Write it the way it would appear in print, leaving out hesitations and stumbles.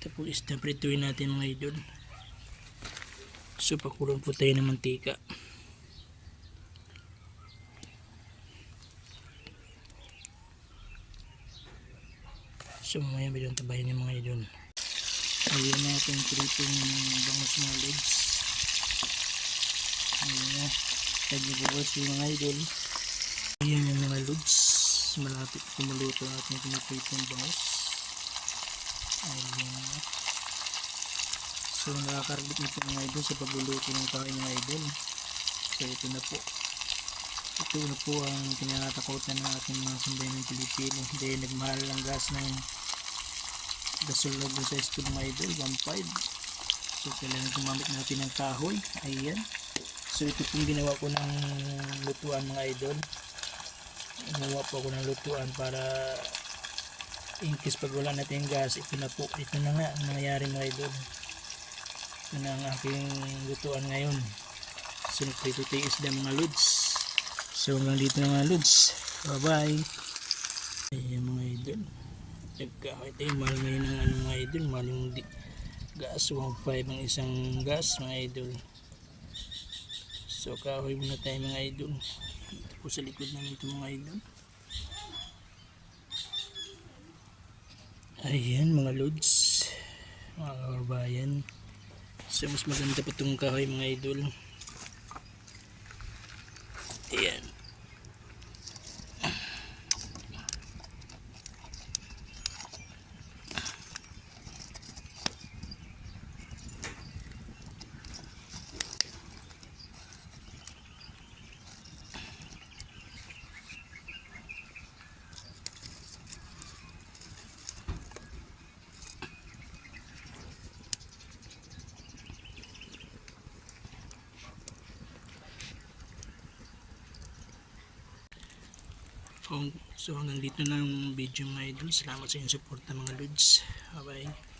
Ito po is naprituin natin mga idol. So pakulong po tayo ng mantika. So mamaya medyo tabayan yung mga idol. Ayun natin pritong bangus mga lods. Ayun na. Nag-ibuwas yung mga idol. Ayun yung mga lods. Malapit kumuluto ang ating pinipritong bangus. Ayun na. So nakakarbit nito mga idol sa pagluluto ng kain mga idol. So ito na po. Ito na po ang kinakatakutan ng ating mga sambayanang Pilipino dahil nagmahal ang gas ng gasolog sa school mga idol, 1.5. So kailangan gumamit natin ng kahoy. Ayan. So ito pong ginawa ko ng lutuan mga idol. Ginawa po ako ng lutuan para in case pag wala natin gas, ito na po. Ito na nga ang nangyayari mga idol. Ito na ang aking lutuan ngayon. So nagprito tayo isda mga lods. So hanggang dito na mga lods. Bye bye. Ayan mga idol. Nagkahoy tayo. Mahal ngayon ng mga idol. Mahal yung gas. 1.5 ang isang gas mga idol. So kahoy muna tayo mga idol. Dito po sa likod namin ito mga idol. Ayan mga lods. Mga kababayan. So mas maganda pa itong kahoy mga idol. Ayan. So hanggang dito na yung video mga idol. Salamat sa inyong support mga lods. Bye bye.